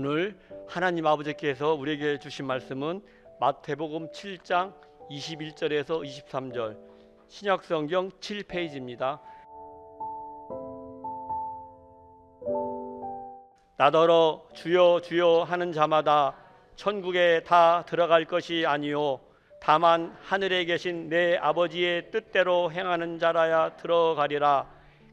오늘 하나님 아버지께서 우리에게 주신 말씀은 마태복음 7장 21절에서 23절, 신약성경 7페이지입니다. 나더러 주여 주여 하는 자마다 천국에 다 들어갈 것이 아니요 다만 하늘에 계신 내 아버지의 뜻대로 행하는 자라야 들어가리라.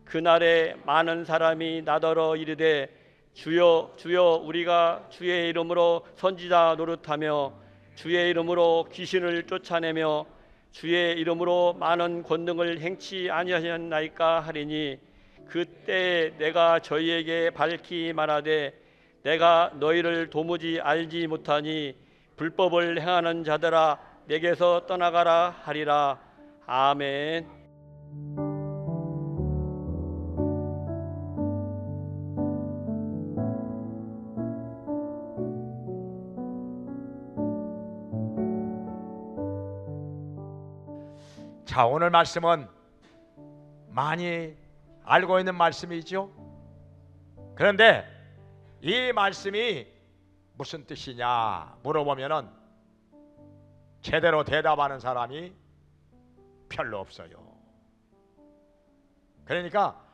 그날에 많은 사람이 나더러 이르되 주여 주여 우리가 주의 이름으로 선지자 노릇하며 주의 이름으로 귀신을 쫓아내며 주의 이름으로 많은 권능을 행치 아니하였나이까 하리니, 그때에 내가 저희에게 밝히 말하되 내가 너희를 도무지 알지 못하니 불법을 행하는 자들아 내게서 떠나가라 하리라. 아멘. 자, 오늘 말씀은 많이 알고 있는 말씀이죠. 그런데 이 말씀이 무슨 뜻이냐 물어보면은 제대로 대답하는 사람이 별로 없어요. 그러니까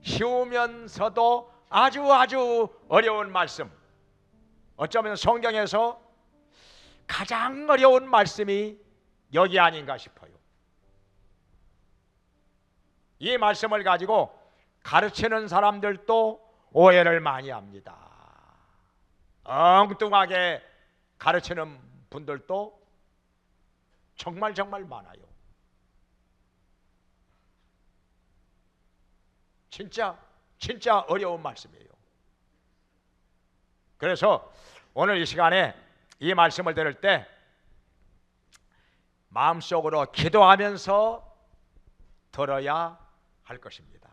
쉬우면서도 아주 어려운 말씀, 어쩌면 성경에서 가장 어려운 말씀이 여기 아닌가 싶어요. 이 말씀을 가지고 가르치는 사람들도 오해를 많이 합니다. 엉뚱하게 가르치는 분들도 정말 많아요. 진짜 어려운 말씀이에요. 그래서 오늘 이 시간에 이 말씀을 들을 때 마음속으로 기도하면서 들어야 할 것입니다.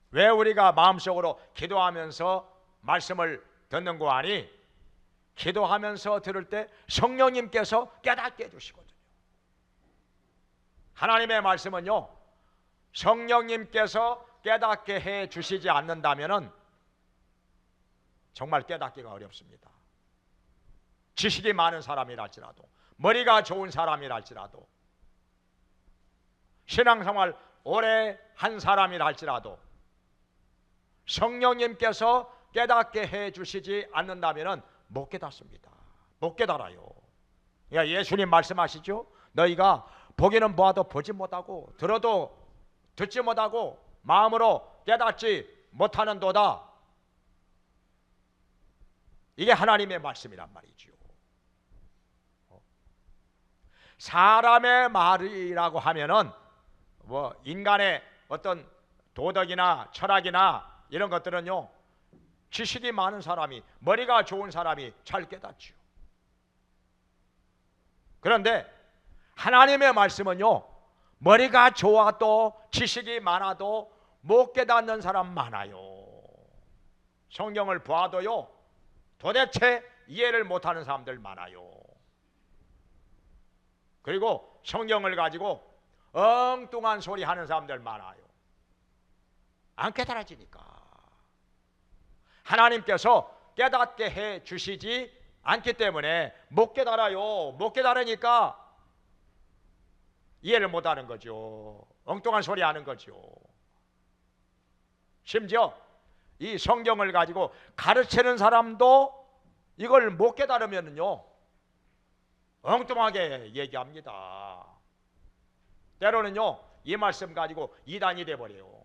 왜 우리가 마음속으로 기도하면서 말씀을 듣는 거 아니? 기도하면서 들을 때 성령님께서 깨닫게 해주시거든요. 하나님의 말씀은요, 성령님께서 깨닫게 해주시지 않는다면 정말 깨닫기가 어렵습니다. 지식이 많은 사람이랄지라도, 머리가 좋은 사람이랄지라도, 신앙생활 오래 한 사람이라 할지라도 성령님께서 깨닫게 해주시지 않는다면 못 깨닫습니다. 못 깨달아요. 예수님 말씀하시죠. 너희가 보기는 보아도 보지 못하고 들어도 듣지 못하고 마음으로 깨닫지 못하는도다. 이게 하나님의 말씀이란 말이죠. 사람의 말이라고 하면은 인간의 어떤 도덕이나 철학이나 이런 것들은요, 지식이 많은 사람이, 머리가 좋은 사람이 잘 깨닫죠. 그런데 하나님의 말씀은요, 머리가 좋아도 지식이 많아도 못 깨닫는 사람 많아요. 성경을 봐도요, 도대체 이해를 못하는 사람들 많아요. 그리고 성경을 가지고 엉뚱한 소리 하는 사람들 많아요. 안 깨달아지니까. 하나님께서 깨닫게 해 주시지 않기 때문에 못 깨달아요. 못 깨달으니까 이해를 못하는 거죠. 엉뚱한 소리 하는 거죠. 심지어 이 성경을 가지고 가르치는 사람도 이걸 못 깨달으면요, 엉뚱하게 얘기합니다. 때로는요, 이 말씀 가지고 이단이 돼버려요.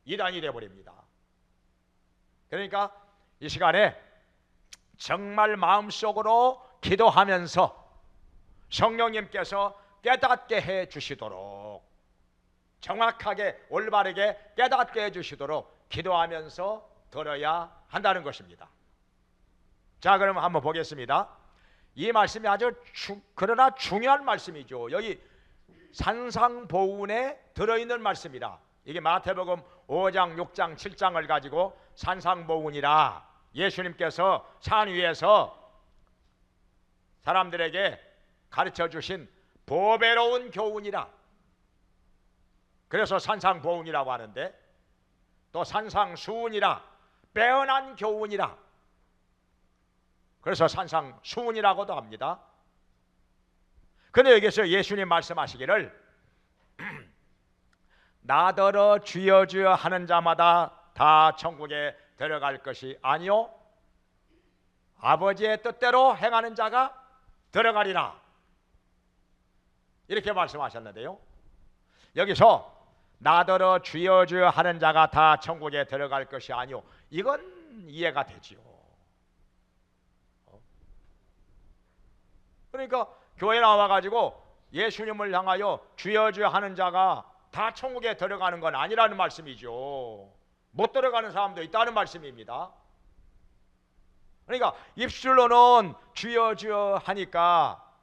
이단이 돼버립니다. 그러니까 이 시간에 정말 마음속으로 기도하면서 성령님께서 깨닫게 해 주시도록, 정확하게 올바르게 깨닫게 해 주시도록 기도하면서 들어야 한다는 것입니다. 자, 그럼 한번 보겠습니다. 이 말씀이 아주 그러나 중요한 말씀이죠. 여기 산상보훈에 들어있는 말씀이라, 이게 마태복음 5장, 6장, 7장을 가지고 산상보훈이라, 예수님께서 산 위에서 사람들에게 가르쳐 주신 보배로운 교훈이라, 그래서 산상보훈이라고 하는데, 또 산상수훈이라, 빼어난 교훈이라. 그래서 산상수훈이라고도 합니다. 근데 여기서 예수님 말씀하시기를 나더러 주여 주여 하는 자마다 다 천국에 들어갈 것이 아니요 아버지의 뜻대로 행하는 자가 들어가리라, 이렇게 말씀하셨는데요. 여기서 나더러 주여 주여 하는 자가 다 천국에 들어갈 것이 아니요, 이건 이해가 되지요. 그러니까 교회 나와가지고 예수님을 향하여 주여 주여 하는 자가 다 천국에 들어가는 건 아니라는 말씀이죠. 못 들어가는 사람도 있다는 말씀입니다. 그러니까 입술로는 주여 주여 하니까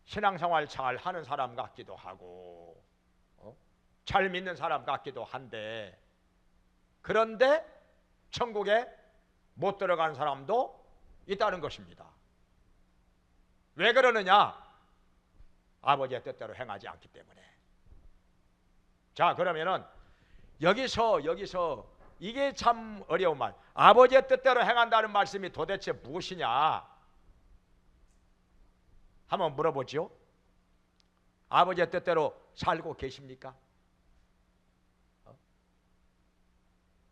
신앙생활 잘 하는 사람 같기도 하고 잘 믿는 사람 같기도 한데, 그런데 천국에 못 들어가는 사람도 있다는 것입니다. 왜 그러느냐? 아버지의 뜻대로 행하지 않기 때문에. 자, 그러면은 여기서 이게 참 어려운 말, 아버지의 뜻대로 행한다는 말씀이 도대체 무엇이냐 한번 물어보죠. 아버지의 뜻대로 살고 계십니까?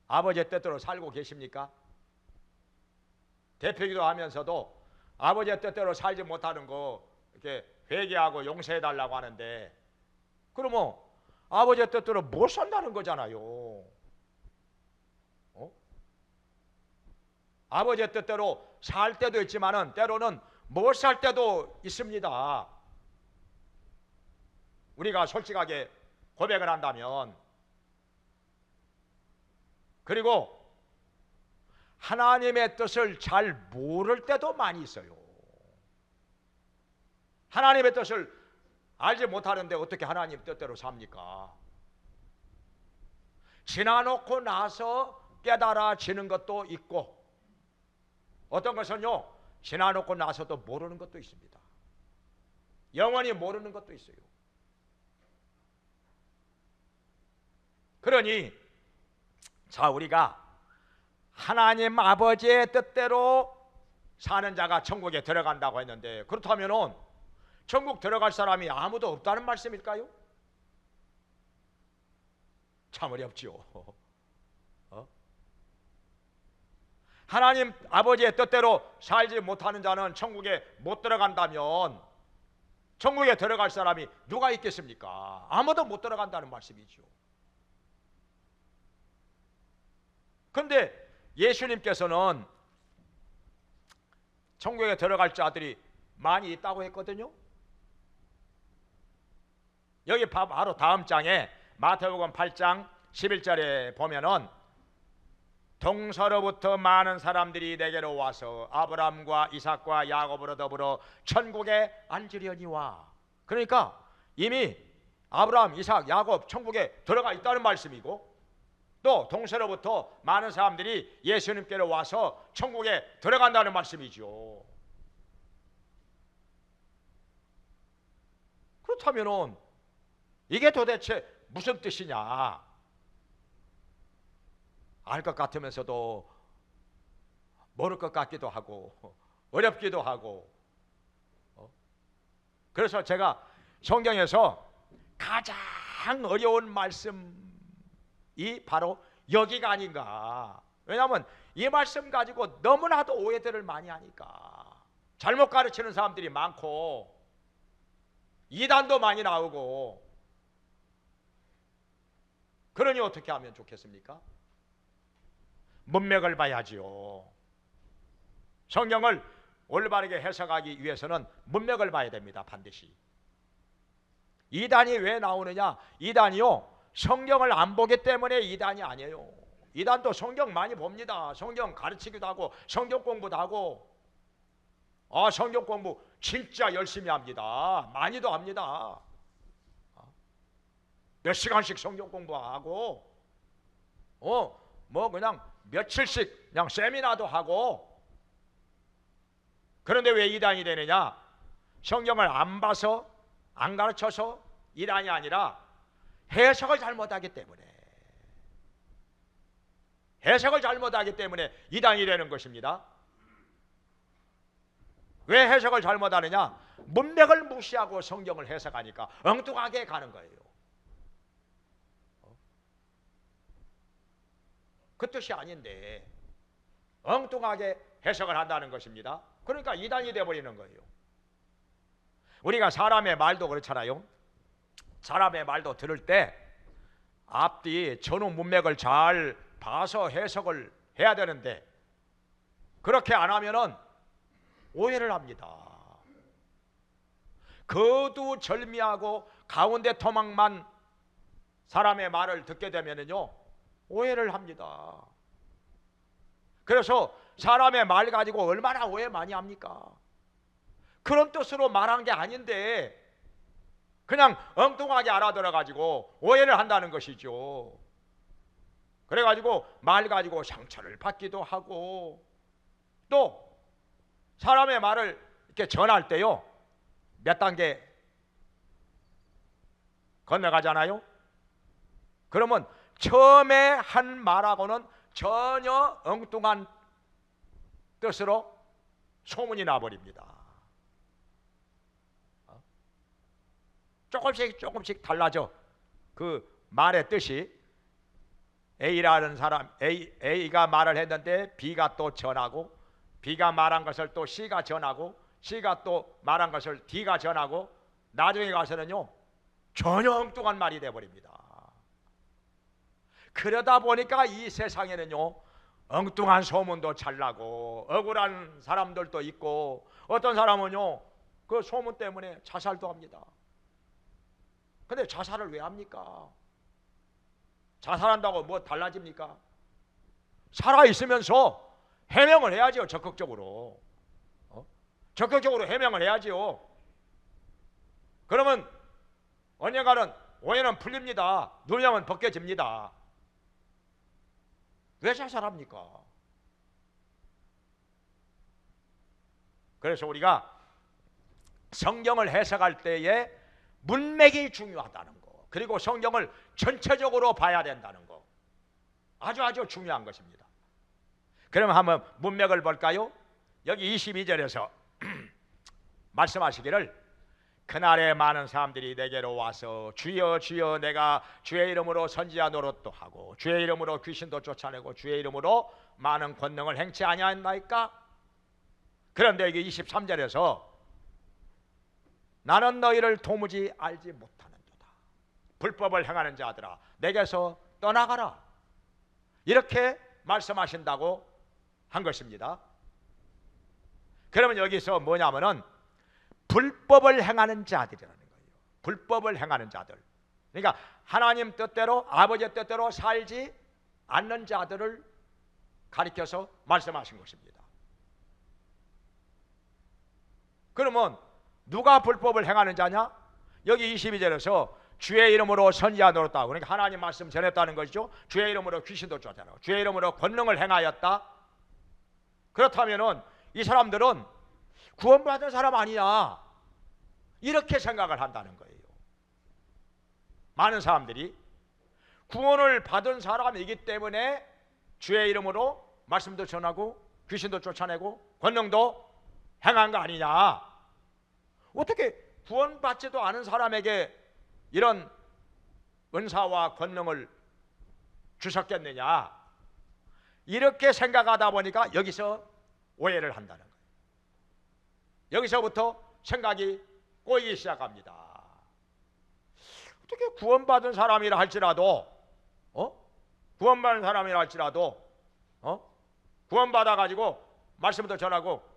아버지의 뜻대로 살고 계십니까? 대표기도 하면서도 아버지의 뜻대로 살지 못하는 거 이렇게 회개하고 용서해 달라고 하는데, 그러면 아버지의 뜻대로 못 산다는 거잖아요. 아버지의 뜻대로 살 때도 있지만은 때로는 못 살 때도 있습니다. 우리가 솔직하게 고백을 한다면. 그리고 하나님의 뜻을 잘 모를 때도 많이 있어요. 하나님의 뜻을 알지 못하는데 어떻게 하나님 뜻대로 삽니까? 지나놓고 나서 깨달아지는 것도 있고, 어떤 것은요 지나놓고 나서도 모르는 것도 있습니다. 영원히 모르는 것도 있어요. 그러니 자, 우리가 하나님 아버지의 뜻대로 사는 자가 천국에 들어간다고 했는데, 그렇다면 천국 들어갈 사람이 아무도 없다는 말씀일까요? 참 어렵죠. 하나님 아버지의 뜻대로 살지 못하는 자는 천국에 못 들어간다면 천국에 들어갈 사람이 누가 있겠습니까? 아무도 못 들어간다는 말씀이죠. 그런데 예수님께서는 천국에 들어갈 자들이 많이 있다고 했거든요. 여기 바로 다음 장에 마태복음 8장 11절에 보면은 동서로부터 많은 사람들이 내게로 와서 아브라함과 이삭과 야곱으로 더불어 천국에 앉으려니와. 그러니까 이미 아브라함, 이삭, 야곱 천국에 들어가 있다는 말씀이고, 또 동서로부터 많은 사람들이 예수님께로 와서 천국에 들어간다는 말씀이죠. 그렇다면은 이게 도대체 무슨 뜻이냐? 알 것 같으면서도 모를 것 같기도 하고 어렵기도 하고. 그래서 제가 성경에서 가장 어려운 말씀이 바로 여기가 아닌가. 왜냐하면 이 말씀 가지고 너무나도 오해들을 많이 하니까. 잘못 가르치는 사람들이 많고 이단도 많이 나오고. 그러니 어떻게 하면 좋겠습니까? 문맥을 봐야지요. 성경을 올바르게 해석하기 위해서는 문맥을 봐야 됩니다. 반드시. 이단이 왜 나오느냐? 이단이요 성경을 안 보기 때문에 이단이 아니에요. 이단도 성경 많이 봅니다. 성경 가르치기도 하고 성경 공부도 하고. 성경 공부 진짜 열심히 합니다. 많이도 합니다. 몇 시간씩 성경 공부하고 뭐 그냥 며칠씩 그냥 세미나도 하고. 그런데 왜 이단이 되느냐? 성경을 안 봐서 안 가르쳐서 이단이 아니라 해석을 잘못하기 때문에. 해석을 잘못하기 때문에 이단이 되는 것입니다. 왜 해석을 잘못하느냐? 문맥을 무시하고 성경을 해석하니까 엉뚱하게 가는 거예요. 그 뜻이 아닌데 엉뚱하게 해석을 한다는 것입니다. 그러니까 이단이 되어버리는 거예요. 우리가 사람의 말도 그렇잖아요. 사람의 말도 들을 때 앞뒤 전후 문맥을 잘 봐서 해석을 해야 되는데 그렇게 안 하면은 오해를 합니다. 거두절미하고 가운데 토막만 사람의 말을 듣게 되면은요 오해를 합니다. 그래서 사람의 말 가지고 얼마나 오해 많이 합니까? 그런 뜻으로 말한 게 아닌데 그냥 엉뚱하게 알아들어 가지고 오해를 한다는 것이죠. 그래 가지고 말 가지고 상처를 받기도 하고, 또 사람의 말을 이렇게 전할 때요 몇 단계 건너가잖아요. 그러면 처음에 한 말하고는 전혀 엉뚱한 뜻으로 소문이 나버립니다. 조금씩 달라져. 그 말의 뜻이 A라는 사람, A가 말을 했는데 B가 또 전하고, B가 말한 것을 또 C가 전하고, C가 또 말한 것을 D가 전하고, 나중에 가서는요 전혀 엉뚱한 말이 되어버립니다. 그러다 보니까 이 세상에는요 엉뚱한 소문도 잘 나고 억울한 사람들도 있고, 어떤 사람은요 그 소문 때문에 자살도 합니다. 근데 자살을 왜 합니까? 자살한다고 뭐 달라집니까? 살아있으면서 해명을 해야죠. 적극적으로 적극적으로 해명을 해야죠. 그러면 언젠가는 오해는 풀립니다. 누명은 벗겨집니다. 왜 자살합니까? 그래서 우리가 성경을 해석할 때에 문맥이 중요하다는 거, 그리고 성경을 전체적으로 봐야 된다는 거, 아주 중요한 것입니다. 그럼 한번 문맥을 볼까요? 여기 22절에서 말씀하시기를, 그날에 많은 사람들이 내게로 와서 주여 주여 내가 주의 이름으로 선지자 노릇도 하고 주의 이름으로 귀신도 쫓아내고 주의 이름으로 많은 권능을 행치 아니하였나이까? 그런데 여기 23절에서 나는 너희를 도무지 알지 못하는도다. 불법을 행하는 자들아 내게서 떠나가라. 이렇게 말씀하신다고 한 것입니다. 그러면 여기서 뭐냐면은 불법을 행하는 자들이라는 거예요. 불법을 행하는 자들. 그러니까 하나님 뜻대로, 아버지의 뜻대로 살지 않는 자들을 가리켜서 말씀하신 것입니다. 그러면 누가 불법을 행하는 자냐? 여기 22절에서 주의 이름으로 선지자 노릇다. 그러니까 하나님 말씀 전했다는 것이죠. 주의 이름으로 귀신도 쫓아내고 주의 이름으로 권능을 행하였다. 그렇다면은 이 사람들은 구원받은 사람 아니냐, 이렇게 생각을 한다는 거예요. 많은 사람들이 구원을 받은 사람이기 때문에 주의 이름으로 말씀도 전하고 귀신도 쫓아내고 권능도 행한 거 아니냐. 어떻게 구원받지도 않은 사람에게 이런 은사와 권능을 주셨겠느냐, 이렇게 생각하다 보니까 여기서 오해를 한다는 거예요. 여기서부터 생각이 꼬이기 시작합니다. 어떻게 구원받은 사람이라 할지라도 구원받은 사람이라 할지라도 구원받아 가지고 말씀도 전하고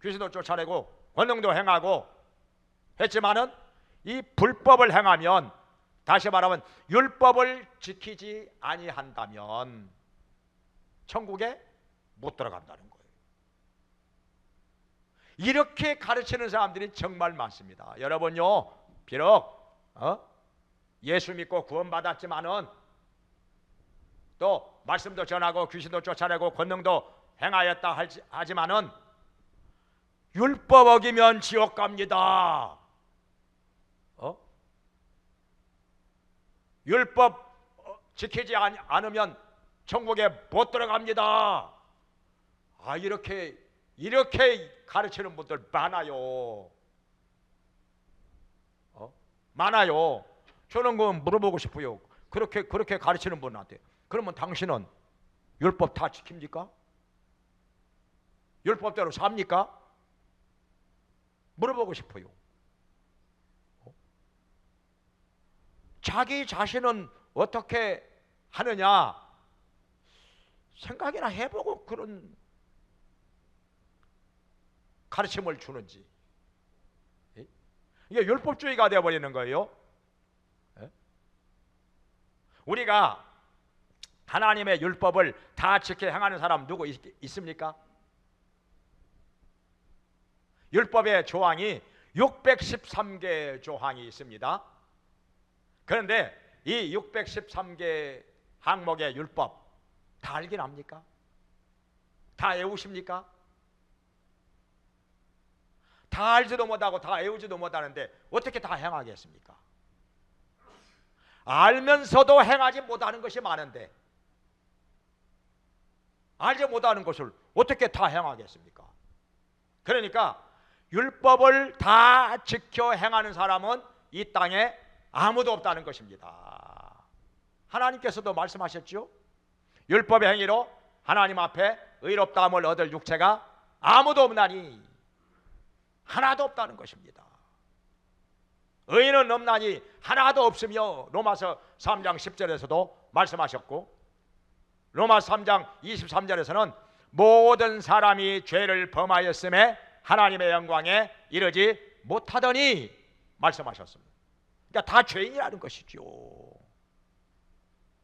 귀신도 쫓아내고 권능도 행하고 했지만은 이 불법을 행하면, 다시 말하면 율법을 지키지 아니한다면 천국에 못 들어간다는 거예요. 이렇게 가르치는 사람들이 정말 많습니다. 여러분요, 비록 예수 믿고 구원받았지만은 또 말씀도 전하고 귀신도 쫓아내고 권능도 행하였다 하지만은 율법 어기면 지옥 갑니다. 율법 지키지 않으면 천국에 못 들어갑니다. 아, 이렇게 가르치는 분들 많아요. 많아요. 저는 그 물어보고 싶어요. 그렇게 가르치는 분한테, 그러면 당신은 율법 다 지킵니까? 율법대로 삽니까? 물어보고 싶어요. 자기 자신은 어떻게 하느냐 생각이나 해보고 그런 가르침을 주는지. 이게 율법주의가 되어버리는 거예요. 우리가 하나님의 율법을 다 지켜 행하는 사람 누구 있습니까? 율법의 조항이 613개 조항이 있습니다. 그런데 이 613개 항목의 율법 다 알긴 합니까? 다 외우십니까? 다 알지도 못하고 다 외우지도 못하는데 어떻게 다 행하겠습니까? 알면서도 행하지 못하는 것이 많은데 알지 못하는 것을 어떻게 다 행하겠습니까? 그러니까 율법을 다 지켜 행하는 사람은 이 땅에 아무도 없다는 것입니다. 하나님께서도 말씀하셨죠. 율법의 행위로 하나님 앞에 의롭다함을 얻을 육체가 아무도 없나니, 하나도 없다는 것입니다. 의인은 없나니 하나도 없으며, 로마서 3장 10절에서도 말씀하셨고, 로마서 3장 23절에서는 모든 사람이 죄를 범하였음에 하나님의 영광에 이르지 못하더니 말씀하셨습니다. 그러니까 다 죄인이라는 것이죠.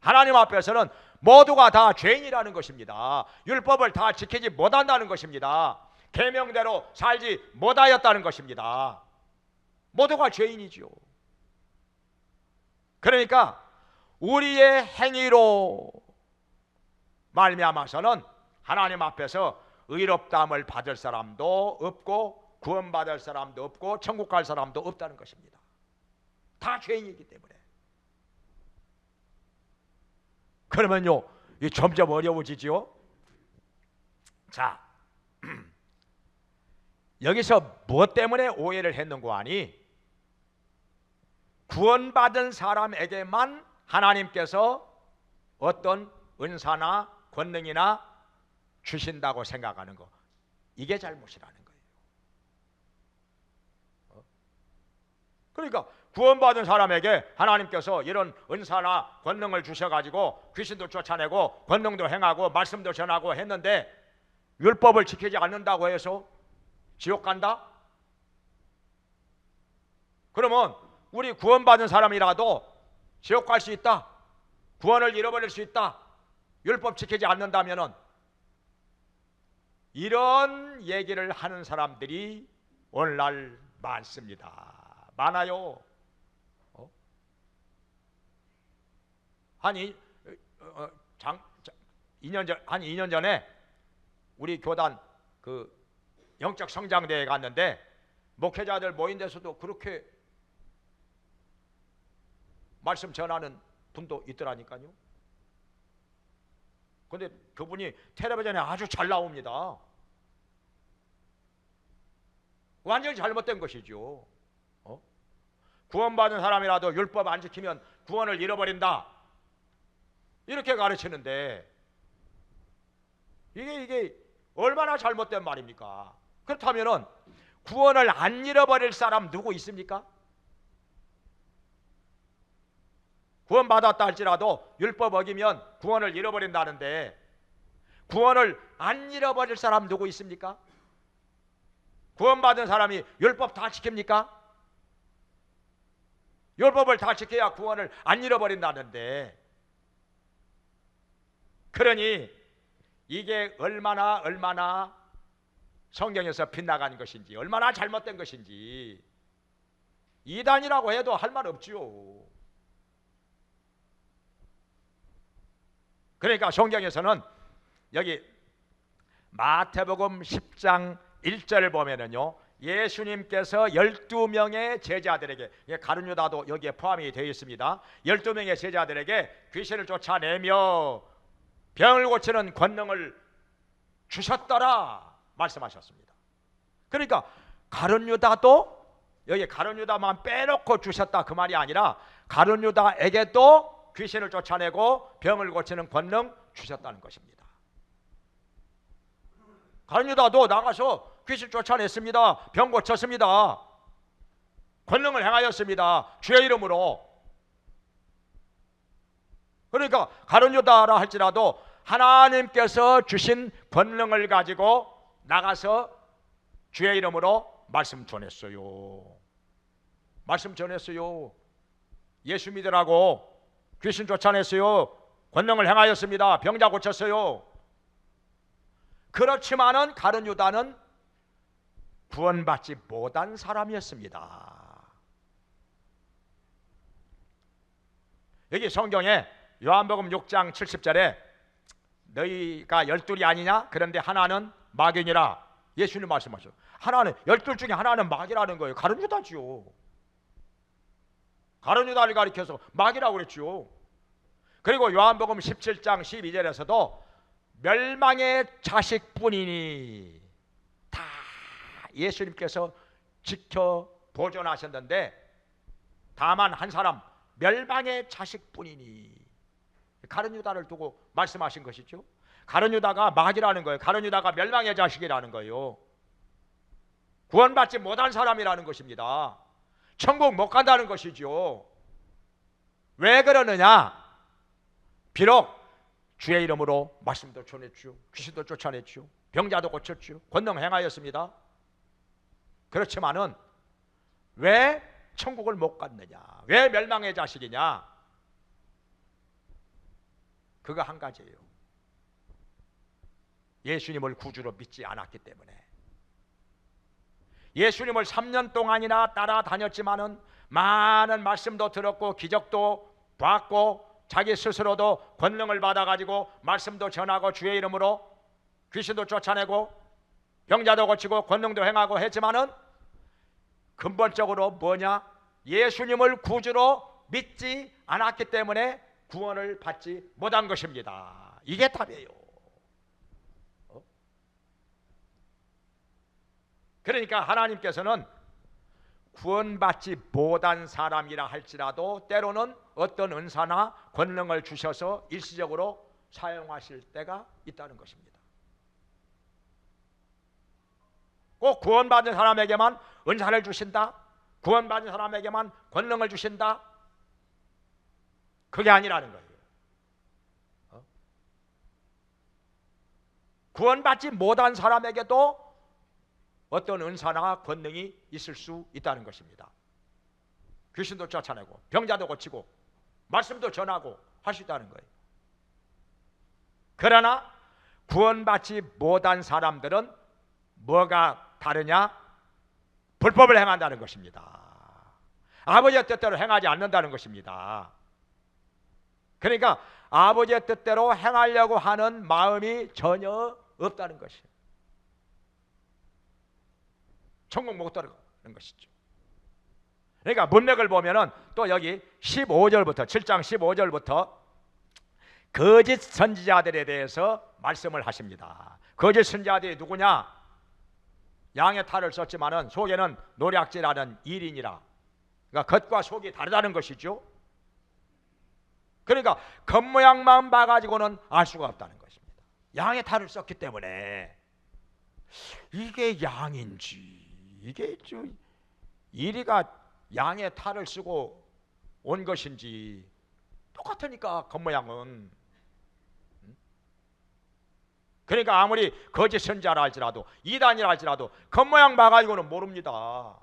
하나님 앞에서는 모두가 다 죄인이라는 것입니다. 율법을 다 지키지 못한다는 것입니다. 계명대로 살지 못하였다는 것입니다. 모두가 죄인이죠. 그러니까 우리의 행위로 말미암아서는 하나님 앞에서 의롭다함을 받을 사람도 없고 구원받을 사람도 없고 천국 갈 사람도 없다는 것입니다. 다 죄인이기 때문에. 그러면요, 이 점점 어려워지죠. 자, 여기서 무엇 때문에 오해를 했는고 하니, 구원받은 사람에게만 하나님께서 어떤 은사나 권능이나 주신다고 생각하는 거, 이게 잘못이라는 거예요. 그러니까 구원받은 사람에게 하나님께서 이런 은사나 권능을 주셔가지고 귀신도 쫓아내고 권능도 행하고 말씀도 전하고 했는데 율법을 지키지 않는다고 해서 지옥 간다? 그러면 우리 구원받은 사람이라도 지옥 갈 수 있다, 구원을 잃어버릴 수 있다, 율법 지키지 않는다면은, 이런 얘기를 하는 사람들이 오늘날 많습니다. 많아요. 한 2년 전에 우리 교단 그 영적 성장대회에 갔는데 목회자들 모인 데서도 그렇게 말씀 전하는 분도 있더라니까요. 근데 그분이 텔레비전에 아주 잘 나옵니다. 완전히 잘못된 것이죠. 구원받은 사람이라도 율법 안 지키면 구원을 잃어버린다, 이렇게 가르치는데 이게 얼마나 잘못된 말입니까? 그렇다면은 구원을 안 잃어버릴 사람 누구 있습니까? 구원받았다 할지라도 율법 어기면 구원을 잃어버린다는데 구원을 안 잃어버릴 사람 누구 있습니까? 구원받은 사람이 율법 다 지킵니까? 율법을 다 지켜야 구원을 안 잃어버린다는데, 그러니 이게 얼마나 성경에서 빗나간 것인지, 얼마나 잘못된 것인지 이단이라고 해도 할 말 없지요. 그러니까 성경에서는 여기 마태복음 10장 1절을 보면은요, 예수님께서 12명의 제자들에게, 가룟 유다도 여기에 포함이 되어 있습니다. 12명의 제자들에게 귀신을 쫓아내며 병을 고치는 권능을 주셨더라 말씀하셨습니다. 그러니까 가룟 유다도 여기 가룟 유다만 빼놓고 주셨다 그 말이 아니라 가룟 유다에게도 귀신을 쫓아내고 병을 고치는 권능 주셨다는 것입니다. 가룟 유다도 나가서 귀신 쫓아냈습니다. 병 고쳤습니다. 권능을 행하였습니다. 주의 이름으로. 그러니까 가룟 유다라 할지라도 하나님께서 주신 권능을 가지고 나가서 주의 이름으로 말씀 전했어요. 말씀 전했어요. 예수 믿으라고 귀신 쫓아냈어요. 권능을 행하였습니다. 병자 고쳤어요. 그렇지만은 가룟 유다는 구원받지 못한 사람이었습니다. 여기 성경에 요한복음 6장 70절에 너희가 12이 아니냐? 그런데 하나는 마귀니라 예수님 말씀하셨어요. 하나는 12 중에 하나는 마귀라는 거예요. 가룟 유다지요. 가룟 유다를 가리켜서 마귀라고 그랬죠. 그리고 요한복음 17장 12절에서도 멸망의 자식뿐이니 다 예수님께서 지켜 보존하셨는데 다만 한 사람 멸망의 자식뿐이니 가룟 유다를 두고 말씀하신 것이죠. 가룟 유다가 마귀라는 거예요. 가룟 유다가 멸망의 자식이라는 거예요. 구원받지 못한 사람이라는 것입니다. 천국 못 간다는 것이죠. 왜 그러느냐? 비록 주의 이름으로 말씀도 전했죠. 귀신도 쫓아냈죠. 병자도 고쳤죠. 권능 행하였습니다. 그렇지만은 왜 천국을 못 갔느냐? 왜 멸망의 자식이냐? 그거 한 가지예요. 예수님을 구주로 믿지 않았기 때문에. 예수님을 3년 동안이나 따라다녔지만은 많은 말씀도 들었고 기적도 봤고 자기 스스로도 권능을 받아가지고 말씀도 전하고 주의 이름으로 귀신도 쫓아내고 병자도 고치고 권능도 행하고 했지만은 근본적으로 뭐냐? 예수님을 구주로 믿지 않았기 때문에 구원을 받지 못한 것입니다. 이게 답이에요. 그러니까 하나님께서는 구원받지 못한 사람이라 할지라도 때로는 어떤 은사나 권능을 주셔서 일시적으로 사용하실 때가 있다는 것입니다. 꼭 구원받은 사람에게만 은사를 주신다, 구원받은 사람에게만 권능을 주신다, 그게 아니라는 거예요. 구원받지 못한 사람에게도 어떤 은사나 권능이 있을 수 있다는 것입니다. 귀신도 쫓아내고 병자도 고치고 말씀도 전하고 할 수 있다는 거예요. 그러나 구원받지 못한 사람들은 뭐가 다르냐? 불법을 행한다는 것입니다. 아버지의 뜻대로 행하지 않는다는 것입니다. 그러니까 아버지의 뜻대로 행하려고 하는 마음이 전혀 없다는 것이에요. 천국 못 들어가는 것이죠. 그러니까 문맥을 보면은 또 여기 15절부터 7장 15절부터 거짓 선지자들에 대해서 말씀을 하십니다. 거짓 선지자들이 누구냐? 양의 탈을 썼지만은 속에는 노략질하는 일인이라. 그러니까 겉과 속이 다르다는 것이죠. 그러니까 겉모양만 봐가지고는 알 수가 없다는 것입니다. 양의 탈을 썼기 때문에 이게 양인지 이게 좀 이리가 양의 탈을 쓰고 온 것인지 똑같으니까 겉모양은. 그러니까 아무리 거짓 선지자라 할지라도 이단이라 할지라도 겉모양 봐가지고는 모릅니다.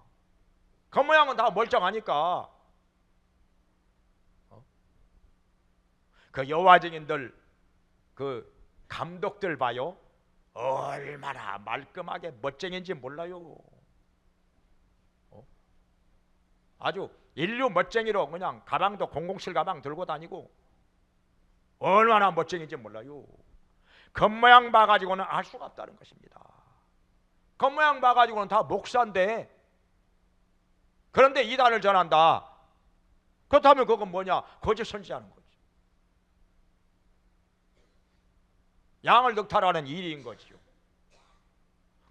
겉모양은 다 멀쩡하니까. 그 여호와 증인들 그 감독들 봐요. 얼마나 말끔하게 멋쟁인지 몰라요. 아주 인류 멋쟁이로 그냥 가방도 007 가방 들고 다니고 얼마나 멋쟁인지 몰라요. 겉모양 봐가지고는 알 수가 없다는 것입니다. 겉모양 봐가지고는 다 목사인데 그런데 이단을 전한다. 그렇다면 그건 뭐냐? 거짓 선지자는 거지. 양을 넉탈하는 일인 거지요.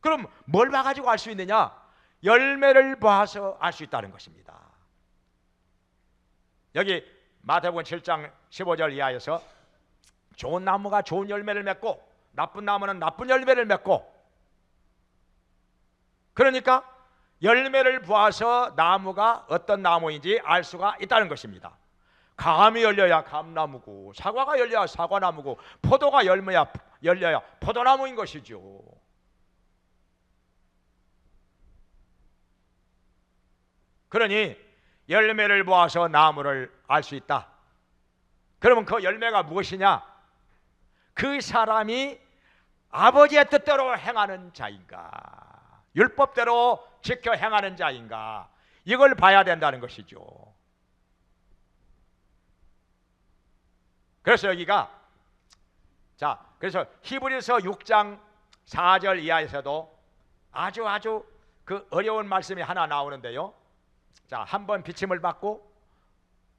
그럼 뭘 봐가지고 알 수 있느냐? 열매를 봐서 알 수 있다는 것입니다. 여기 마태복음 7장 15절 이하에서 좋은 나무가 좋은 열매를 맺고 나쁜 나무는 나쁜 열매를 맺고, 그러니까 열매를 보아서 나무가 어떤 나무인지 알 수가 있다는 것입니다. 감이 열려야 감나무고, 사과가 열려야 사과나무고, 포도가 열려야 포도나무인 것이죠. 그러니 열매를 보아서 나무를 알 수 있다. 그러면 그 열매가 무엇이냐? 그 사람이 아버지의 뜻대로 행하는 자인가, 율법대로 지켜 행하는 자인가, 이걸 봐야 된다는 것이죠. 그래서 여기가, 자, 그래서 히브리서 6장 4절 이하에서도 아주 그 어려운 말씀이 하나 나오는데요. 자, 한번 비침을 받고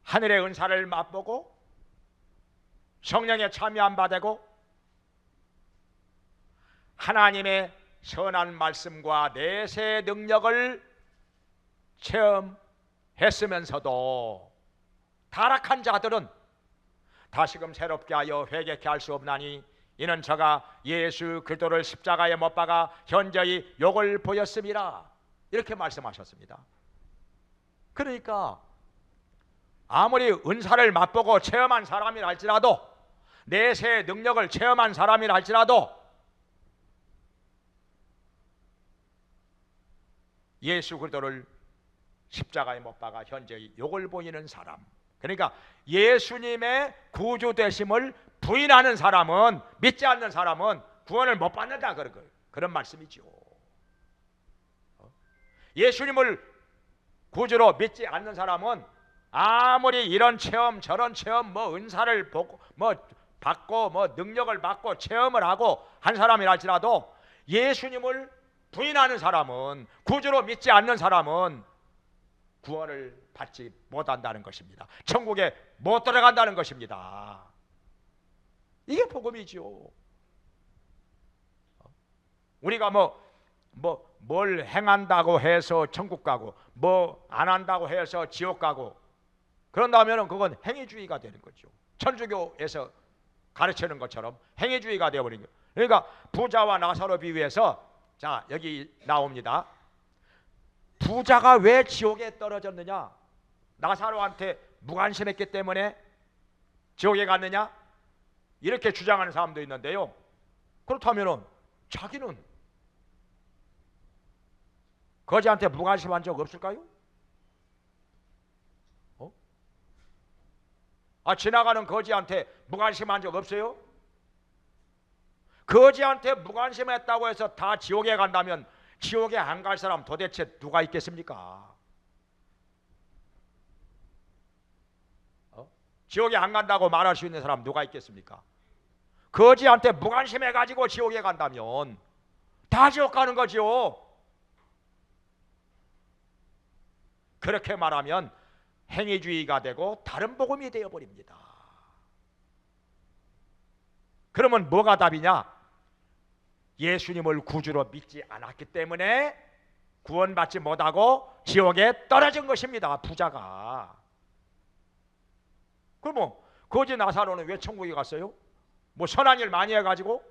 하늘의 은사를 맛보고 성령의 참여함 받고 하나님의 선한 말씀과 내세 능력을 체험했으면서도 타락한 자들은 다시금 새롭게 하여 회개케 할 수 없나니 이는 저가 예수 그리스도를 십자가에 못 박아 현저히 욕을 보였음이라, 이렇게 말씀하셨습니다. 그러니까 아무리 은사를 맛보고 체험한 사람이라 할지라도, 내세 능력을 체험한 사람이라 할지라도 예수 그리스도를 십자가에 못 박아 현저히 욕을 보이는 사람, 그러니까 예수님의 구주 되심을 부인하는 사람은, 믿지 않는 사람은 구원을 못 받는다, 그런 말씀이죠. 예수님을 구주로 믿지 않는 사람은 아무리 이런 체험 저런 체험, 뭐 은사를 보고 뭐 받고 뭐 능력을 받고 체험을 하고 한 사람이라 할지라도 예수님을 부인하는 사람은, 구주로 믿지 않는 사람은 구원을 받지 못한다는 것입니다. 천국에 못 들어간다는 것입니다. 이게 복음이죠. 우리가 뭘 행한다고 해서 천국 가고 뭐 안 한다고 해서 지옥 가고 그런다면 그건 행위주의가 되는 거죠. 천주교에서 가르치는 것처럼 행위주의가 되어버린 거예요. 그러니까 부자와 나사로 비유해서, 자, 여기 나옵니다. 부자가 왜 지옥에 떨어졌느냐? 나사로한테 무관심했기 때문에 지옥에 갔느냐? 이렇게 주장하는 사람도 있는데요. 그렇다면 자기는 거지한테 무관심한 적 없을까요? 지나가는 거지한테 무관심한 적 없어요? 거지한테 무관심했다고 해서 다 지옥에 간다면 지옥에 안 갈 사람 도대체 누가 있겠습니까? 지옥에 안 간다고 말할 수 있는 사람 누가 있겠습니까? 거지한테 무관심해가지고 지옥에 간다면 다 지옥 가는 거죠. 그렇게 말하면 행위주의가 되고 다른 복음이 되어버립니다. 그러면 뭐가 답이냐? 예수님을 구주로 믿지 않았기 때문에 구원받지 못하고 지옥에 떨어진 것입니다. 부자가. 그럼 거지 나사로는 왜 천국에 갔어요? 뭐 선한 일 많이 해가지고,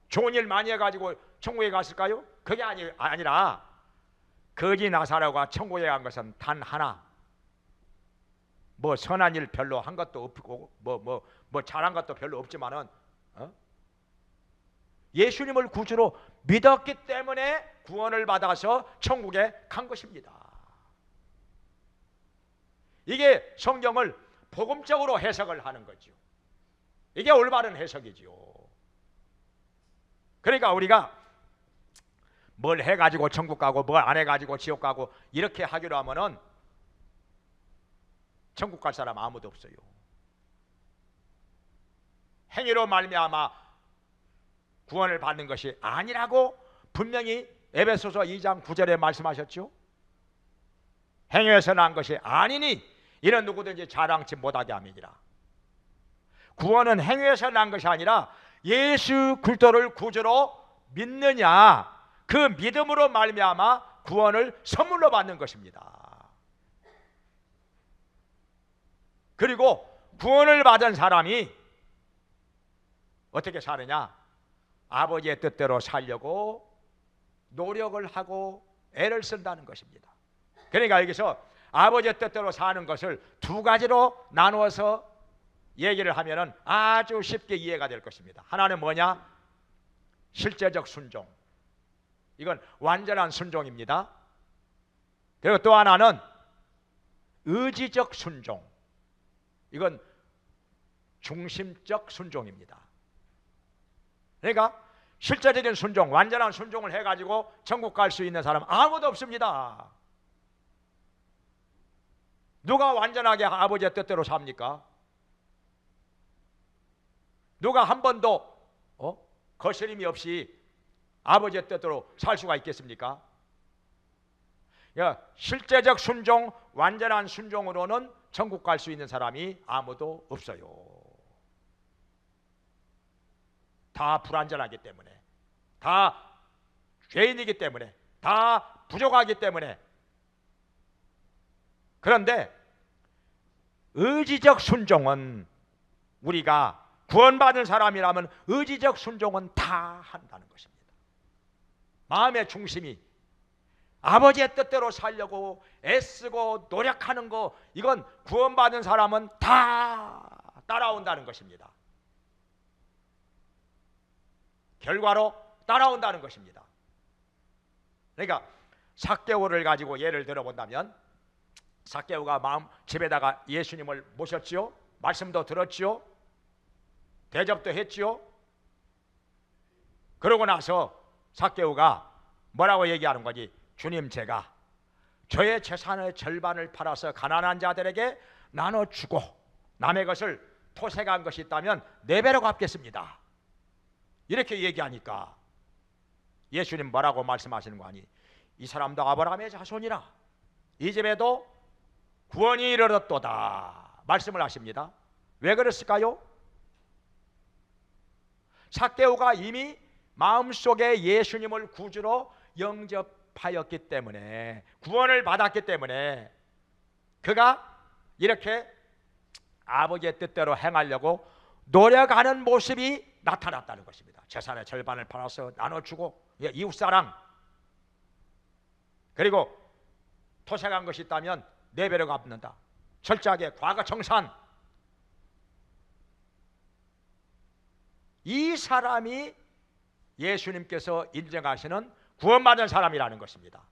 좋은 일 많이 해가지고 천국에 갔을까요? 그게 아니라 거지 나사로가 천국에 간 것은 단 하나, 뭐 선한 일 별로 한 것도 없고 뭐 잘한 것도 별로 없지만은 예수님을 구주로 믿었기 때문에 구원을 받아서 천국에 간 것입니다. 이게 성경을 복음적으로 해석을 하는 거죠. 이게 올바른 해석이죠. 그러니까 우리가 뭘 해가지고 천국 가고 뭘 안 해가지고 지옥 가고 이렇게 하기로 하면은 천국 갈 사람 아무도 없어요. 행위로 말미암아 구원을 받는 것이 아니라고 분명히 에베소서 2장 9절에 말씀하셨죠. 행위에서 난 것이 아니니 이는 누구든지 자랑치 못하게 함이니라. 구원은 행위에서 난 것이 아니라 예수 그리스도를 구주로 믿느냐, 그 믿음으로 말미암아 구원을 선물로 받는 것입니다. 그리고 구원을 받은 사람이 어떻게 사느냐? 아버지의 뜻대로 살려고 노력을 하고 애를 쓴다는 것입니다. 그러니까 여기서 아버지의 뜻대로 사는 것을 두 가지로 나누어서 얘기를 하면은 아주 쉽게 이해가 될 것입니다. 하나는 뭐냐? 실제적 순종. 이건 완전한 순종입니다. 그리고 또 하나는 의지적 순종. 이건 중심적 순종입니다. 그러니까 실제적인 순종, 완전한 순종을 해가지고 천국 갈 수 있는 사람 아무도 없습니다. 누가 완전하게 아버지의 뜻대로 삽니까? 누가 한 번도 거스림이 없이 아버지의 뜻대로 살 수가 있겠습니까? 실제적 순종, 완전한 순종으로는 천국 갈 수 있는 사람이 아무도 없어요. 다 불완전하기 때문에, 다 죄인이기 때문에, 다 부족하기 때문에. 그런데 의지적 순종은, 우리가 구원받은 사람이라면 의지적 순종은 다 한다는 것입니다. 마음의 중심이 아버지의 뜻대로 살려고 애쓰고 노력하는 거, 이건 구원받은 사람은 다 따라온다는 것입니다. 결과로 따라온다는 것입니다. 그러니까 삭개오를 가지고 예를 들어본다면, 삭개오가 집에다가 예수님을 모셨지요. 말씀도 들었지요. 대접도 했지요. 그러고 나서 삭개오가 뭐라고 얘기하는 거지? 주님, 제가 저의 재산의 절반을 팔아서 가난한 자들에게 나눠주고 남의 것을 토색한 것이 있다면 4배로 갚겠습니다. 이렇게 얘기하니까 예수님 뭐라고 말씀하시는 거 아니? 이 사람도 아브라함의 자손이라 이 집에도 구원이 이르렀도다 말씀을 하십니다. 왜 그랬을까요? 삭개오가 이미 마음속에 예수님을 구주로 영접하였기 때문에, 구원을 받았기 때문에 그가 이렇게 아버지의 뜻대로 행하려고 노력하는 모습이 나타났다는 것입니다. 재산의 절반을 팔아서 나눠주고, 이웃사랑, 그리고 토색한 것이 있다면 4배로 갚는다. 철저하게 과거 청산. 이 사람이 예수님께서 인정하시는 구원받은 사람이라는 것입니다.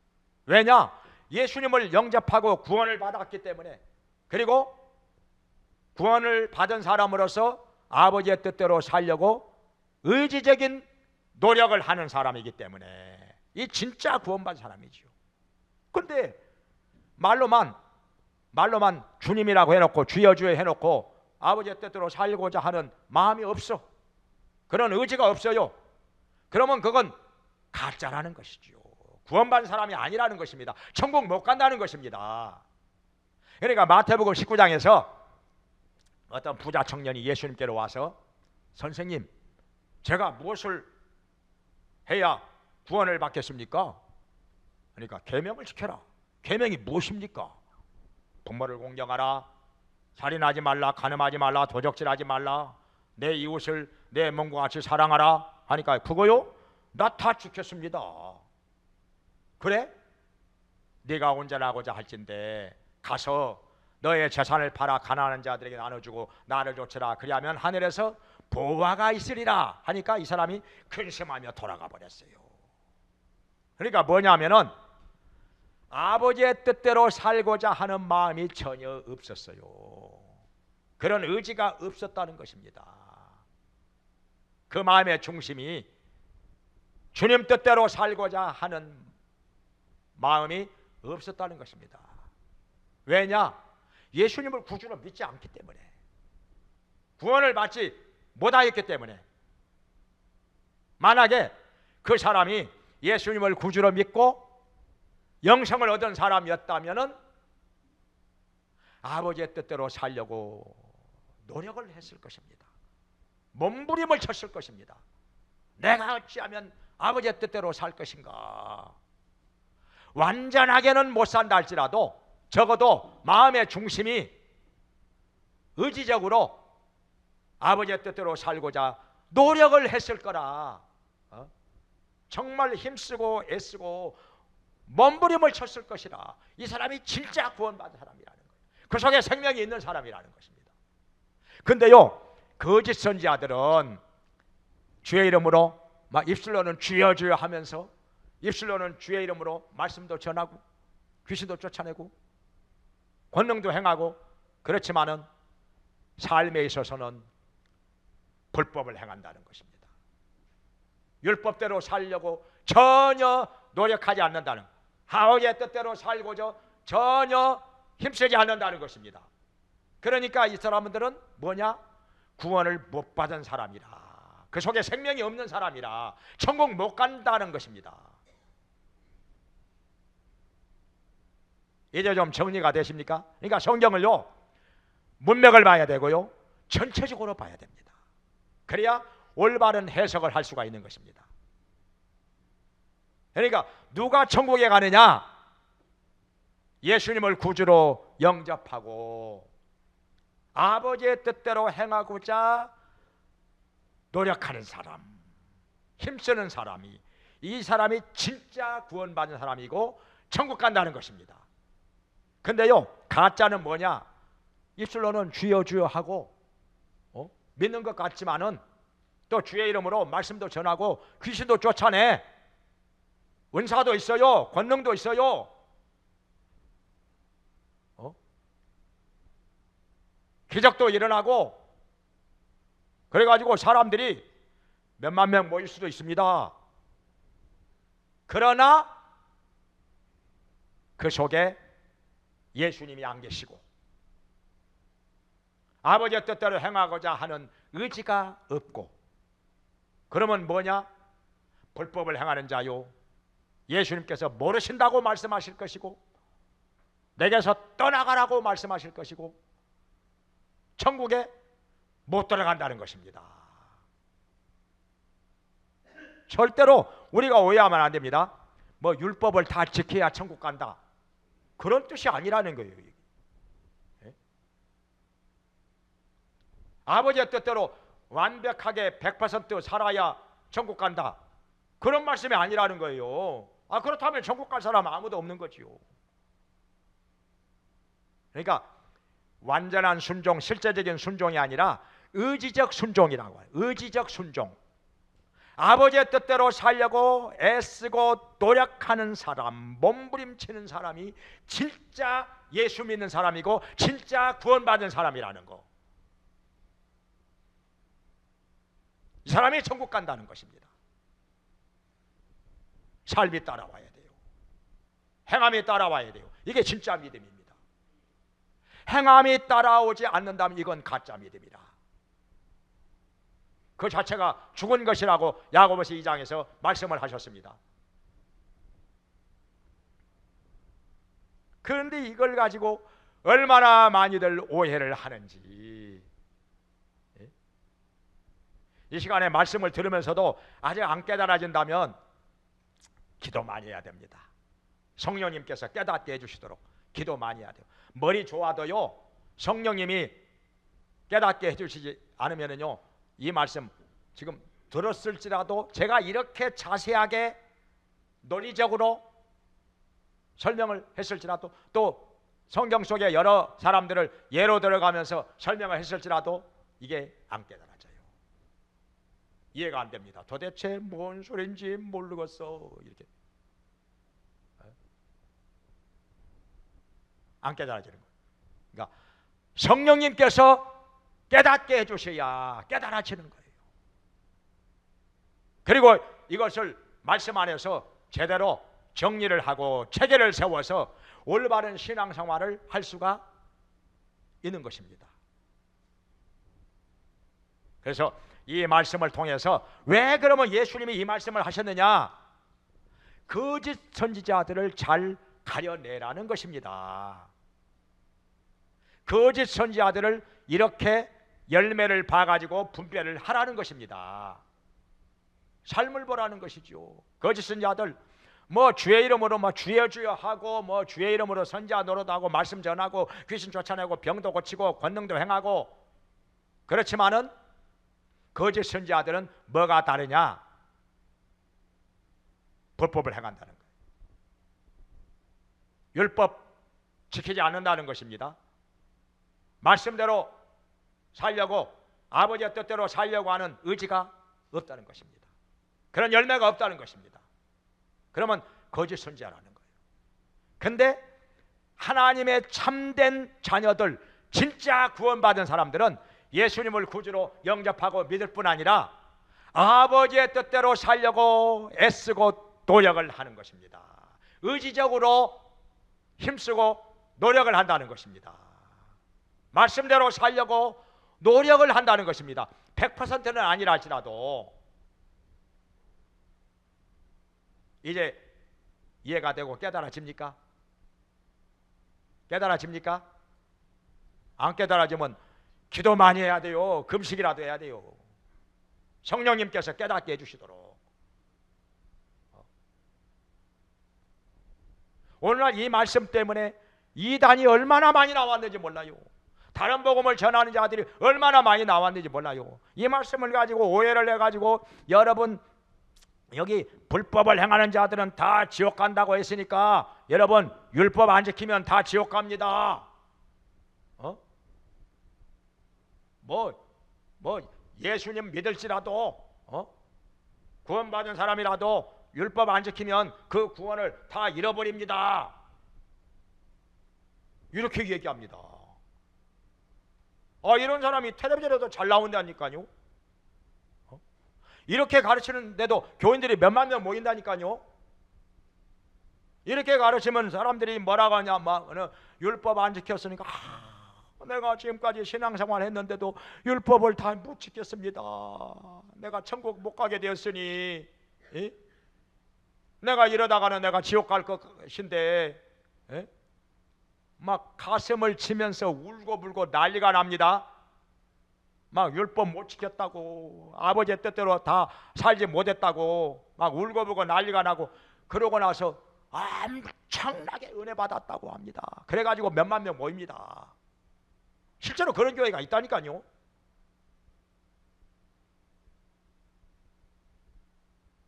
왜냐? 예수님을 영접하고 구원을 받았기 때문에, 그리고 구원을 받은 사람으로서 아버지의 뜻대로 살려고 의지적인 노력을 하는 사람이기 때문에 이 진짜 구원받은 사람이지요. 그런데 말로만 주님이라고 해놓고 주여 주여 해놓고 아버지의 뜻대로 살고자 하는 마음이 없어. 그런 의지가 없어요. 그러면 그건 가짜라는 것이지요. 구원받은 사람이 아니라는 것입니다. 천국 못 간다는 것입니다. 그러니까 마태복음 19장에서 어떤 부자 청년이 예수님께로 와서, 선생님, 제가 무엇을 해야 구원을 받겠습니까? 그러니까 계명을 지켜라. 계명이 무엇입니까? 부모를 공경하라, 살인하지 말라, 간음하지 말라, 도적질하지 말라, 내 이웃을 내 몸과 같이 사랑하라 하니까, 그거요? 나 다 지켰습니다. 그래? 네가 온전하고자 할진대 가서 너의 재산을 팔아 가난한 자들에게 나눠주고 나를 좇으라. 그리하면 하늘에서 보화가 있으리라 하니까 이 사람이 근심하며 돌아가 버렸어요. 그러니까 뭐냐면은 아버지의 뜻대로 살고자 하는 마음이 전혀 없었어요. 그런 의지가 없었다는 것입니다. 그 마음의 중심이 주님 뜻대로 살고자 하는 마음이 없었다는 것입니다. 왜냐? 예수님을 구주로 믿지 않기 때문에, 구원을 받지 못하였기 때문에. 만약에 그 사람이 예수님을 구주로 믿고 영생을 얻은 사람이었다면 아버지의 뜻대로 살려고 노력을 했을 것입니다. 몸부림을 쳤을 것입니다. 내가 어찌하면 아버지의 뜻대로 살 것인가. 완전하게는 못 산다 할지라도 적어도 마음의 중심이 의지적으로 아버지의 뜻대로 살고자 노력을 했을 거라. 정말 힘쓰고 애쓰고 몸부림을 쳤을 것이라. 이 사람이 진짜 구원받은 사람이라는 거예요. 그 속에 생명이 있는 사람이라는 것입니다. 근데요, 거짓 선지자들은 주의 이름으로 막 입술로는 주여 주여 하면서, 입술로는 주의 이름으로 말씀도 전하고 귀신도 쫓아내고 권능도 행하고, 그렇지만은 삶에 있어서는 불법을 행한다는 것입니다. 율법대로 살려고 전혀 노력하지 않는다는, 아버지의 뜻대로 살고자 전혀 힘쓰지 않는다는 것입니다. 그러니까 이 사람들은 뭐냐? 구원을 못 받은 사람이라. 그 속에 생명이 없는 사람이라 천국 못 간다는 것입니다. 이제 좀 정리가 되십니까? 그러니까 성경을요, 문맥을 봐야 되고요, 전체적으로 봐야 됩니다. 그래야 올바른 해석을 할 수가 있는 것입니다. 그러니까 누가 천국에 가느냐? 예수님을 구주로 영접하고 아버지의 뜻대로 행하고자 노력하는 사람, 힘쓰는 사람이, 이 사람이 진짜 구원받은 사람이고 천국 간다는 것입니다. 근데요, 가짜는 뭐냐? 입술로는 주여 주여 하고 믿는 것 같지만은 또 주의 이름으로 말씀도 전하고 귀신도 쫓아내, 은사도 있어요, 권능도 있어요, 기적도 일어나고, 그래가지고 사람들이 몇만 명 모일 수도 있습니다. 그러나 그 속에 예수님이 안 계시고 아버지의 뜻대로 행하고자 하는 의지가 없고, 그러면 뭐냐? 불법을 행하는 자요, 예수님께서 모르신다고 말씀하실 것이고 내게서 떠나가라고 말씀하실 것이고 천국에 못 들어간다는 것입니다. 절대로 우리가 오해하면 안 됩니다. 뭐 율법을 다 지켜야 천국 간다, 그런 뜻이 아니라는 거예요. 아버지의 뜻대로 완벽하게 100% 살아야 천국 간다, 그런 말씀이 아니라는 거예요. 그렇다면 천국 갈 사람 아무도 없는 거지요. 그러니까 완전한 순종, 실제적인 순종이 아니라 의지적 순종이라고 해요. 의지적 순종. 아버지의 뜻대로 살려고 애쓰고 노력하는 사람, 몸부림치는 사람이 진짜 예수 믿는 사람이고 진짜 구원받은 사람이라는 거. 이 사람이 천국 간다는 것입니다. 삶이 따라와야 돼요. 행함이 따라와야 돼요. 이게 진짜 믿음입니다. 행함이 따라오지 않는다면 이건 가짜 믿음이라. 그 자체가 죽은 것이라고 야고보서 2장에서 말씀을 하셨습니다. 그런데 이걸 가지고 얼마나 많이들 오해를 하는지, 이 시간에 말씀을 들으면서도 아직 안 깨달아진다면 기도 많이 해야 됩니다. 성령님께서 깨닫게 해주시도록 기도 많이 해야 돼요. 머리 좋아도요, 성령님이 깨닫게 해주시지 않으면은요, 이 말씀 지금 들었을지라도 제가 이렇게 자세하게 논리적으로 설명을 했을지라도, 또 성경 속에 여러 사람들을 예로 들어가면서 설명을 했을지라도 이게 안 깨달아져요. 이해가 안 됩니다. 도대체 뭔 소리인지 모르겠어, 이렇게 안 깨달아지는 거예요. 그러니까 성령님께서 깨닫게 해주셔야 깨달아지는 거예요. 그리고 이것을 말씀 안에서 제대로 정리를 하고 체계를 세워서 올바른 신앙생활을 할 수가 있는 것입니다. 그래서 이 말씀을 통해서 왜 그러면 예수님이 이 말씀을 하셨느냐? 거짓 선지자들을 잘 가려내라는 것입니다. 거짓 선지자들을 이렇게 열매를 봐가지고 분별을 하라는 것입니다. 삶을 보라는 것이죠. 거짓 선지자들 뭐 주의 이름으로 뭐 주여 주여 하고 뭐 주의 이름으로 선지자 노릇하고 말씀 전하고 귀신 쫓아내고 병도 고치고 권능도 행하고, 그렇지만은 거짓 선지자들은 뭐가 다르냐? 불법을 행한다는 거예요. 율법 지키지 않는다는 것입니다. 말씀대로 살려고, 아버지의 뜻대로 살려고 하는 의지가 없다는 것입니다. 그런 열매가 없다는 것입니다. 그러면 거짓 선지자라는 거예요. 근데 하나님의 참된 자녀들, 진짜 구원받은 사람들은 예수님을 구주로 영접하고 믿을 뿐 아니라 아버지의 뜻대로 살려고 애쓰고 노력을 하는 것입니다. 의지적으로 힘쓰고 노력을 한다는 것입니다. 말씀대로 살려고 노력을 한다는 것입니다. 100%는 아니라 할지라도 이제 이해가 되고 깨달아집니까? 깨달아집니까? 안 깨달아지면 기도 많이 해야 돼요. 금식이라도 해야 돼요. 성령님께서 깨닫게 해주시도록. 오늘날 이 말씀 때문에 이단이 얼마나 많이 나왔는지 몰라요. 다른 복음을 전하는 자들이 얼마나 많이 나왔는지 몰라요. 이 말씀을 가지고 오해를 해가지고 여러분 여기 불법을 행하는 자들은 다 지옥 간다고 했으니까 여러분 율법 안 지키면 다 지옥 갑니다. 뭐 예수님 믿을지라도 구원받은 사람이라도 율법 안 지키면 그 구원을 다 잃어버립니다. 이렇게 얘기합니다. 이런 사람이 텔레비전에도 잘 나온다니까요. 이렇게 가르치는데도 교인들이 몇만 명 모인다니까요. 이렇게 가르치면 사람들이 뭐라고 하냐, 막 율법 안 지켰으니까 내가 지금까지 신앙생활 했는데도 율법을 다 못 지켰습니다. 내가 천국 못 가게 되었으니 내가 이러다가는 내가 지옥 갈 것인데 막 가슴을 치면서 울고불고 난리가 납니다. 막 율법 못 지켰다고, 아버지의 뜻대로 다 살지 못했다고 막 울고불고 난리가 나고, 그러고 나서 엄청나게 은혜 받았다고 합니다. 그래가지고 몇만 명 모입니다. 실제로 그런 교회가 있다니까요.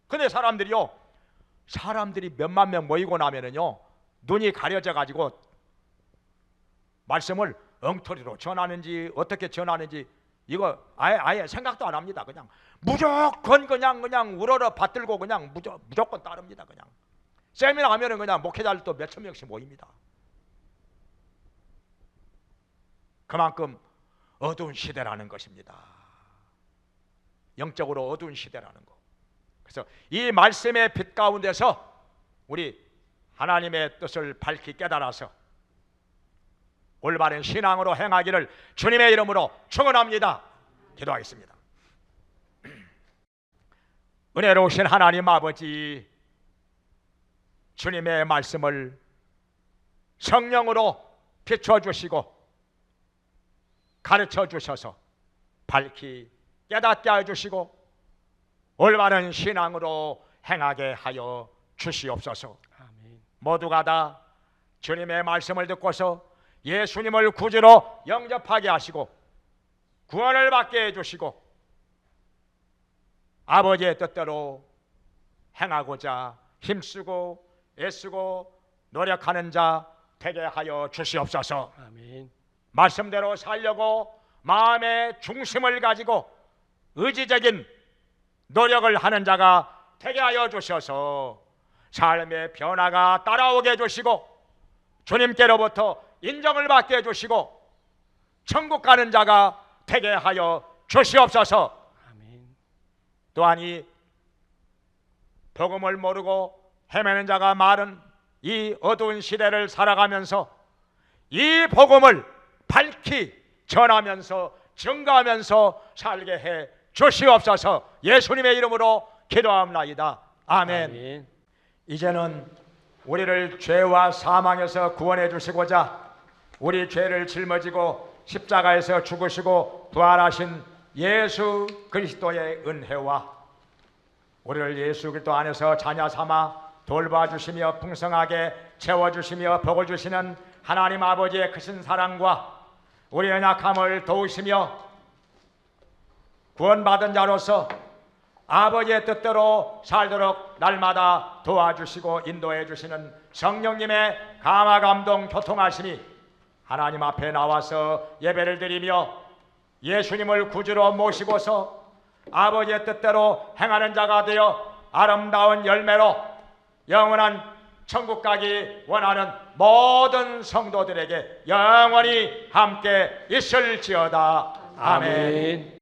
근데 사람들이 몇만 명 모이고 나면은요, 눈이 가려져 가지고 말씀을 엉터리로 전하는지 어떻게 전하는지 이거 아예 생각도 안 합니다. 그냥 무조건 그냥 우러러 받들고 그냥 무조건 따릅니다. 그냥 세미나 하면은 그냥 목회자들도 몇천 명씩 모입니다. 그만큼 어두운 시대라는 것입니다. 영적으로 어두운 시대라는 거. 그래서 이 말씀의 빛 가운데서 우리 하나님의 뜻을 밝히 깨달아서 올바른 신앙으로 행하기를 주님의 이름으로 축원합니다. 기도하겠습니다. 은혜로우신 하나님 아버지, 주님의 말씀을 성령으로 비춰주시고 가르쳐 주셔서 밝히 깨닫게 해주시고 올바른 신앙으로 행하게 하여 주시옵소서. 아멘. 모두가 다 주님의 말씀을 듣고서 예수님을 구주로 영접하게 하시고 구원을 받게 해주시고 아버지의 뜻대로 행하고자 힘쓰고 애쓰고 노력하는 자 되게 하여 주시옵소서. 아멘. 말씀대로 살려고 마음의 중심을 가지고 의지적인 노력을 하는 자가 되게 하여 주셔서 삶의 변화가 따라오게 해주시고 주님께로부터 인정을 받게 해주시고 천국 가는 자가 되게 하여 주시옵소서. 아멘. 또한 이 복음을 모르고 헤매는 자가 많은 이 어두운 시대를 살아가면서 이 복음을 밝히 전하면서 증거하면서 살게 해 주시옵소서. 예수님의 이름으로 기도합니다. 아멘. 아멘. 이제는 우리를 죄와 사망에서 구원해 주시고자 우리 죄를 짊어지고 십자가에서 죽으시고 부활하신 예수 그리스도의 은혜와 우리를 예수 그리스도 안에서 자녀 삼아 돌봐주시며 풍성하게 채워주시며 복을 주시는 하나님 아버지의 크신 사랑과 우리의 연약함을 도우시며 구원받은 자로서 아버지의 뜻대로 살도록 날마다 도와주시고 인도해 주시는 성령님의 감화 감동 교통하심이 하나님 앞에 나와서 예배를 드리며 예수님을 구주로 모시고서 아버지의 뜻대로 행하는 자가 되어 아름다운 열매로 영원한 천국 가기 원하는 모든 성도들에게 영원히 함께 있을지어다. 아멘.